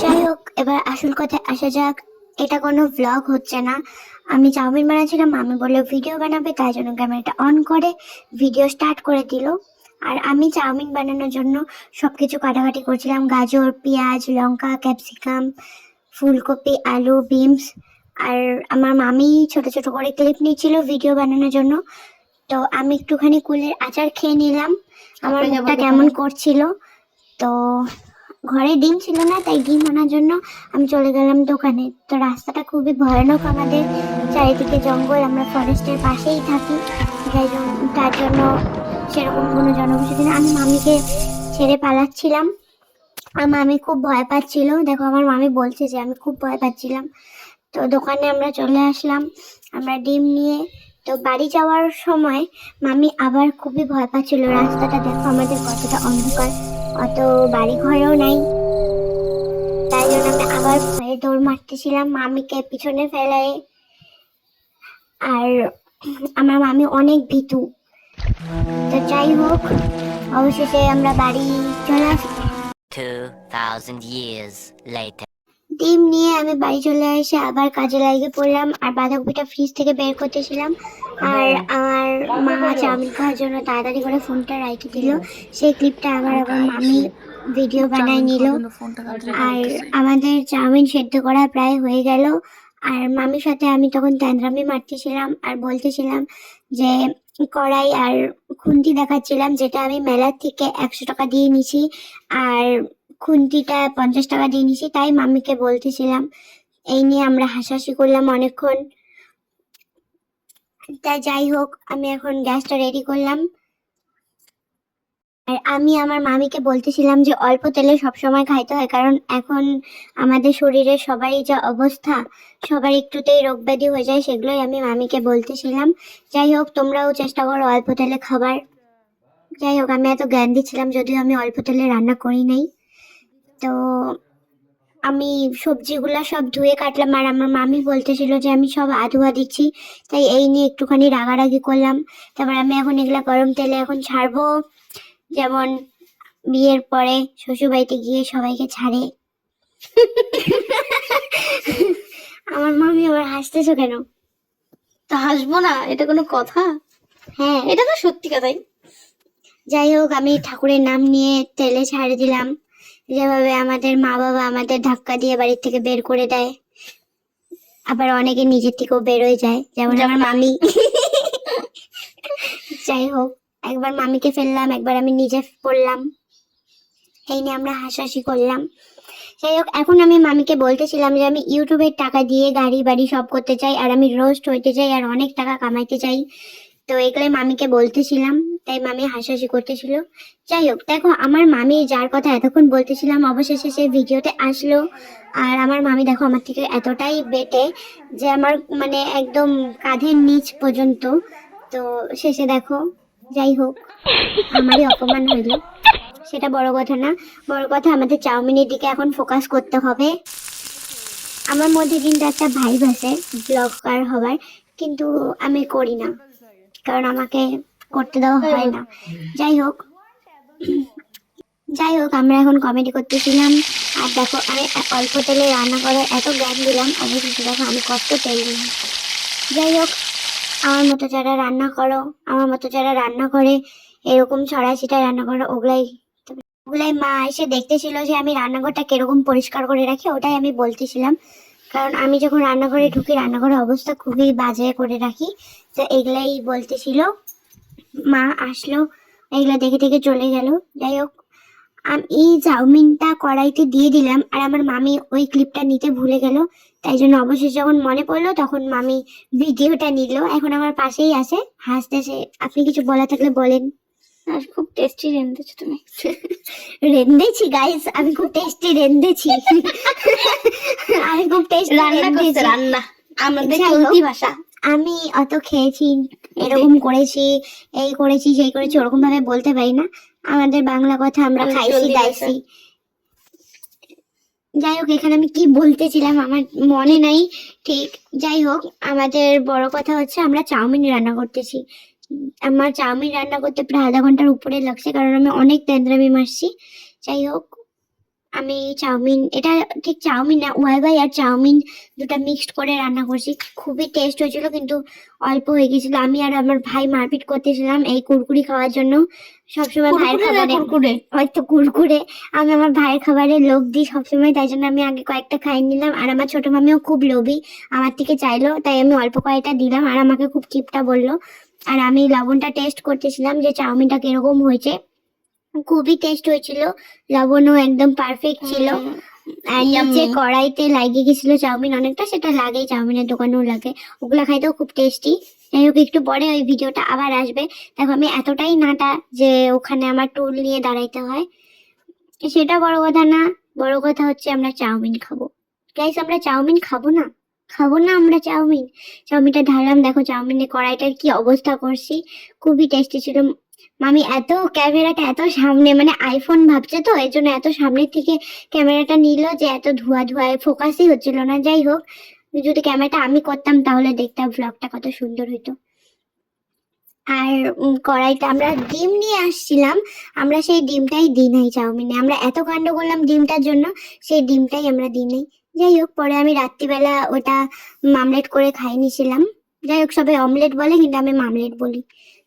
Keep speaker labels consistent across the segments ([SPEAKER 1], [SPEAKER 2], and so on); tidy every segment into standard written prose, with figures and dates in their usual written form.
[SPEAKER 1] যাই হোক, এবার আসল কথায় আসা যাক। এটা কোনো ব্লগ হচ্ছে না, আমি চাউমিন বানাচ্ছিলাম, আমি বললো ভিডিও বানাবে, তাই জন্য ক্যামেরাটা অন করে ভিডিও স্টার্ট করে দিল। আর আমি চাউমিন বানানোর জন্য সবকিছু কাটাকাটি করছিলাম, গাজর, পেঁয়াজ, লঙ্কা, ক্যাপসিকাম, ফুলকপি, আলু, বিনস। আর আমার মামি ছোট ছোট করে ক্লিপ নিচ্ছিল ভিডিও বানানোর জন্য। তো আমি একটুখানি কুলের আচার খেয়ে নিলাম, আমার মুখটা কেমন করছিল। তো ঘরে ডিম ছিল না, তাই ডিম আনার জন্য আমি চলে গেলাম দোকানে। তো রাস্তাটা খুবই ভয়ানক, আমাদের চারিদিকে জঙ্গল, আমরা ফরেস্টের পাশেই থাকি, তার জন্য সেরকম কোনো জনবসতি না। আমি মামিকে ছেড়ে পালাচ্ছিলাম, আর মামি খুব ভয় পাচ্ছিল। দেখো আমার মামি বলছে যে আমি খুব ভয় পাচ্ছিলাম। তো দোকানে আমরা চলে আসলাম, আমরা ডিম নিয়ে। তো বাড়ি যাওয়ার সময় মামি আবার খুবই ভয় পাচ্ছিল, রাস্তাটা দেখো আমাদের কতটা অন্ধকার, অত বাড়ি ঘরেও নাই। তাই জন্য আমি আবার ভয়ে দৌড় মারতেছিলাম মামিকে পিছনে ফেলে। আর আমার মামি অনেক ভীতু। তো যাই হোক, অবশেষে আমরা বাড়ি চলে আসি।
[SPEAKER 2] 2000 years later.
[SPEAKER 1] ডিম নিয়ে আমি বাড়ি চলে এসে আবার কাজে লাগিয়ে পড়লাম, আর বাঁধাকপিটা ফ্রিজ থেকে বের করতেছিলাম। আর আমার মা চাউমিন খাওয়ার জন্য তাড়াতাড়ি করে ফোনটা রাখি দিল, সেই ক্লিপটা আবার মামি ভিডিও বানাই নিল। আর আমাদের চাউমিন সেদ্ধ করা প্রায় হয়ে গেল। আর মামির সাথে আমি তখন ট্যান্দ্রামি মারতেছিলাম আর বলতেছিলাম যে কড়াই আর খুন্তি দেখাচ্ছিলাম, যেটা আমি মেলার থেকে 100 টাকা দিয়ে নিছি, আর খুন্তিটা 50 টাকা দিয়ে নিছি। তাই মামিকে বলতেছিলাম, এই নিয়ে আমরা হাসাহাসি করলাম অনেকক্ষণ। তাই যাই হোক, আমি এখন গ্যাসটা রেডি করলাম। আর আমি আমার মামিকে বলতেছিলাম যে অল্প তেলে সবসময় খাইতে হয়, কারণ এখন আমাদের শরীরে সবারই যা অবস্থা, সবার একটুতেই রোগ ব্যাধি হয়ে যায়, সেগুলোই আমি মামিকে বলতেছিলাম। যাই হোক, তোমরাও চেষ্টা করো অল্প তেলে খাবার। যাই হোক, আমি এত জ্ঞান দিচ্ছিলাম, যদিও আমি অল্প তেলে রান্না করি নাই। তো আমি সবজিগুলা সব ধুয়ে কাটলাম, আর আমার মামি বলতেছিল যে আমি সব আধুয়া দিচ্ছি, তাই এই নিয়ে একটুখানি রাগারাগি করলাম। তারপর আমি এখন এগুলা গরম তেলে এখন ছাড়বো, যেমন বিয়ের পরে শ্বশুরবাড়িতে গিয়ে সবাইকে ছাড়ে। আমার মামি আবার হাসতেছো কেন?
[SPEAKER 3] তা হাসবো না, এটা কোনো কথা?
[SPEAKER 1] হ্যাঁ,
[SPEAKER 3] এটা তো সত্যি কথাই।
[SPEAKER 1] যাই হোক, আমি ঠাকুরের নাম নিয়ে তেলে ছাড়ে দিলাম, যেভাবে আমাদের মা বাবা আমাদের ধাক্কা দিয়ে বাড়ির থেকে বের করে দেয়, আবার অনেকে নিজের থেকেও বেরোয় যায়, যেমন আমার মামি। যাই হোক, একবার মামিকে ফেললাম, একবার আমি নিজে পড়লাম, এই নিয়ে আমরা হাসাহাসি করলাম। যাই হোক, এখন আমি মামিকে বলতেছিলাম যে আমি ইউটিউবের টাকা দিয়ে গাড়ি বাড়ি সব করতে চাই, আর আমি রোস্ট হইতে চাই, আর অনেক টাকা কামাইতে চাই। তো এগুলোই মামিকে বলতেছিলাম, তাই মামি হাসাহাসি করতেছিল। যাই হোক, দেখো আমার মামি যার কথা এতক্ষণ বলতেছিলাম, অবশেষে সে ভিডিওতে আসলো। আর আমার মামি দেখো আমার থেকে এতটাই বেটে যে আমার মানে একদম কাঁধের নিচ পর্যন্ত। তো শেষে দেখো, যাই হোক, আমারই অপমান হইলো, সেটা বড় কথা না। বড় কথা আমাদের চাউমিনের দিকে এখন ফোকাস করতে হবে। আমার মধ্যে কিন্তু একটা ভাইব আছে ব্লগার হবার, কিন্তু আমি করি না, কারণ আমাকে করতে দেওয়া হয় না। যাই হোক, আমরা এখন কমেডি করতেছিলাম। আর দেখো, আমি অল্প তেলে রান্না করে এত জ্ঞান দিলাম, অবশেষে দেখো আমি কত তেল দিলাম। যাই হোক, আমার মতো যারা রান্না করো, আমার মতো যারা রান্না করে, এরকম ছড়াছিটা রান্না করো, ওগুলাই মা এসে দেখতেছিল যে আমি রান্নাঘরটা কিরকম পরিষ্কার করে রাখি, ওটাই আমি বলতেছিলাম। কারণ আমি যখন রান্নাঘরে ঢুকি, রান্নাঘরের অবস্থা খুবই বাজে করে রাখি। তো এগুলাই বলতেছিল, মা আসলো, এগুলা দেখে দেখে চলে গেল। যাই হোক, আমি চাউমিনটা কড়াইতে দিয়ে দিলাম, আর আমার মামি ওই ক্লিপটা নিতে ভুলে গেল। তাই জন্য অবশেষে যখন মনে পড়লো, তখন মামি ভিডিওটা নিল, এখন আমার পাশেই আছে, হাসতেছে। আপনি কিছু বলা থাকলে বলেন।
[SPEAKER 3] আর খুব টেস্টি রেঁধেছো তুমি।
[SPEAKER 1] রেঁধেছি গাইস, আমি খুব টেস্টি রেঁধেছি। আমি খুব টেস্টি
[SPEAKER 3] রান্না করছে, রান্না আমাদের
[SPEAKER 1] যাই হোক,
[SPEAKER 3] চলতি ভাষা।
[SPEAKER 1] আমি অত খেয়েছি, এরকম করেছি, এই করেছি, সেই করেছি, ওরকম ভাবে বলতে পারি না। আমাদের বাংলা কথা আমরা খাইছি দাইছি। যাই হোক, এখানে আমি কি বলতেছিলাম আমার মনে নাই ঠিক। যাই হোক, আমাদের বড় কথা হচ্ছে আমরা চাউমিন রান্না করতেছি। আমার চাউমিন রান্না করতে প্রায় আধা ঘন্টার উপরে লাগছে, কারণ আমি অনেক তেঁতুলামি মারছি। যাই হোক, আমি চাউমিন, এটা ঠিক চাউমিন না, ওয়াইফাই আর চাউমিন দুটো মিক্সড করে রান্না করছি। খুবই টেস্ট হয়েছিল, কিন্তু অল্প হয়ে গেছিল। আমি আর আমার ভাই মারপিট করতেছিলাম এই কুরকুরি খাওয়ার জন্য। সবসময় ভাইয়ের খাবারে,
[SPEAKER 3] কুরকুরে
[SPEAKER 1] হয়তো কুরকুরে, আমি আমার ভাইয়ের খাবারে লোভ দিই সবসময়, তাই জন্য আমি আগে কয়েকটা খাই নিলাম। আর আমার ছোট মামিও খুব লোভী, আমার থেকে চাইলো, তাই আমি অল্প কয়েকটা দিলাম আর আমাকে খুব কিপটা বললো। আর আমি লবণটা টেস্ট করতেছিলাম যে চাউমিনটা কিরকম হয়েছে। খুবই টেস্ট হয়েছিল, লবণও একদম পারফেক্ট ছিল। আর নিচে কড়াইতে লাগিয়ে গেছিল চাউমিন অনেকটা, সেটা লাগেই, চাউমিনের দোকানেও লাগে, ওগুলা খাইতেও খুব টেস্টি। যাই হোক, একটু পরে ওই ভিডিওটা আবার আসবে। দেখো আমি এতটাই নাটা যে ওখানে আমার টুল নিয়ে দাঁড়াইতে হয়, সেটা বড় কথা না। বড় কথা হচ্ছে আমরা চাউমিন খাবো। গাইস, আমরা চাউমিন খাবো না? খাবো না আমরা চাউমিন? চাউমিনটা ঢাললাম, দেখো চাউমিনের কড়াইটার কি অবস্থা করছি। খুবই টেস্টি ছিল। মামি এত ক্যামেরাটা এত সামনে, মানে আইফোন ভাবছে তো, এর জন্য এত সামনে থেকে ক্যামেরাটা নিল যে এত ধোয়া ধোয়ায় ফোকাসই হচ্ছিল না। যাই হোক, যদি ক্যামেরাটা আমি করতাম তাহলে দেখতাম ব্লগটা কত সুন্দর হইতো। আর কড়াইতে আমরা ডিম নিয়ে আসছিলাম, আমরা সেই ডিমটাই দিই নাই চাউমিনে। আমরা এত কাণ্ড করলাম ডিমটার জন্য, সেই ডিমটাই আমরা দিই নাই। যাই হোক, পরে আমি রাত্রিবেলা ওটা মামলেট করে খাই নিয়েছিলাম। যাই হোক, সবাই অমলেট বলে কিন্তু আমি মামলেট বলি।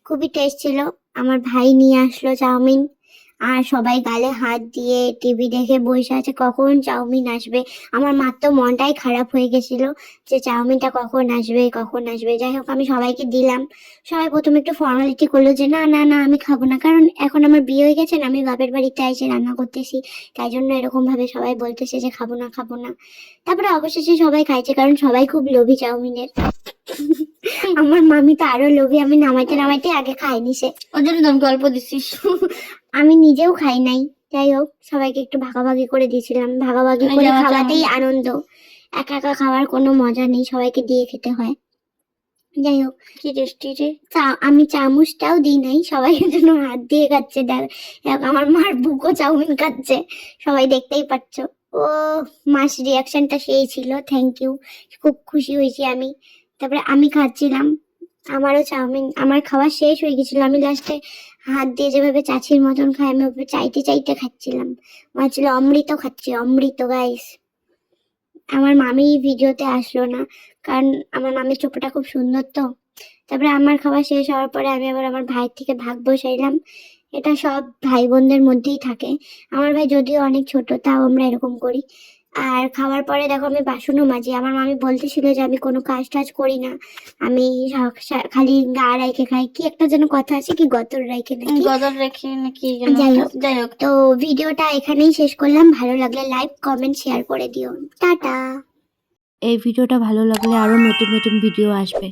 [SPEAKER 1] খুবই টেস্ট ছিল। আমার ভাই নিয়ে আসলো চাউমিন, আর সবাই গালে হাত দিয়ে টিভি দেখে বসে আছে কখন চাউমিন আসবে। আমার মার তো মনটাই খারাপ হয়ে গেছিল যে চাউমিনটা কখন আসবে কখন আসবে। যাই হোক, আমি সবাইকে দিলাম। সবাই প্রথমে একটু ফর্মালিটি করলো যে না না না আমি খাবো না, কারণ এখন আমার বিয়ে হয়ে গেছে না, আমি বাপের বাড়িতে এসে রান্না করতেছি, তাই জন্য এরকম ভাবে সবাই বলতেছে যে খাবো না খাবো না। তারপরে অবশেষে সবাই খাইছে, কারণ সবাই খুব লোভী চাউমিনের। আমার মামি তো আরো লোভী, আমি নামাইতে নামাইতে আগে খাই নিছে।
[SPEAKER 3] ওর জন্য তুমি অল্প দিচ্ছিস।
[SPEAKER 1] আমি নিজেও খাই নাই। যাই হোক, সবাইকে একটু ভাগাভাগি করে দিয়েছিলাম। ভাগাভাগি করে
[SPEAKER 3] যাওয়া
[SPEAKER 1] খাওয়াতেই আনন্দ, একা একা খাওয়ার কোনো মজা নেই, সবাইকে দিয়ে খেতে হয়। যাই হোক,
[SPEAKER 3] কি টেস্টি রে।
[SPEAKER 1] আমি চামচটাও দিই নাই, সবাই জন্য হাত দিয়ে খাচ্ছে। দেখ, আমার মার বুকও চাউমিন খাচ্ছে, সবাই দেখতেই পাচ্ছ। ও, মাস রিয়াকশনটা সেই ছিল, থ্যাংক ইউ, খুব খুশি হয়েছি আমি। তারপরে আমি খাচ্ছিলাম, আমারও চাউমিন, আমার খাওয়া শেষ হয়ে গেছিল। আমি লাস্টে হাত দিয়ে যেভাবে চাচির মতন খাই, আমি ওভাবে চাইতে চাইতে খাচ্ছিলাম। মনে হচ্ছিল অমৃত খাচ্ছি, অমৃত। গাইস, আমার মামি ভিডিওতে আসলো না, কারণ আমার মামির চোপটা খুব সুন্দর তো। তারপরে আমার খাওয়া শেষ হওয়ার পরে আমি আবার আমার ভাইয়ের থেকে ভাগ বসাইলাম। এটা সব ভাই বোনদের মধ্যেই থাকে। আমার ভাই যদিও অনেক ছোট, তাও আমরা এরকম করি। আর খাওয়ার পরে দেখো আমি বাসনও মাজি। আমার মামি বলতেছিল যে আমি কোনো কাজ টাজ করি না, আমি খালি গা রাইখে খাই, কি একটা যেন কথা আছে, কি গতর রাইখে নাকি,
[SPEAKER 3] গদর রেখে নাকি
[SPEAKER 1] যাই হোক, তো ভিডিওটা এখানেই শেষ করলাম। ভালো লাগলে লাইক কমেন্ট শেয়ার করে দিও। টাটা।
[SPEAKER 4] এই ভিডিওটা ভালো লাগলে আরো নতুন নতুন ভিডিও আসবে।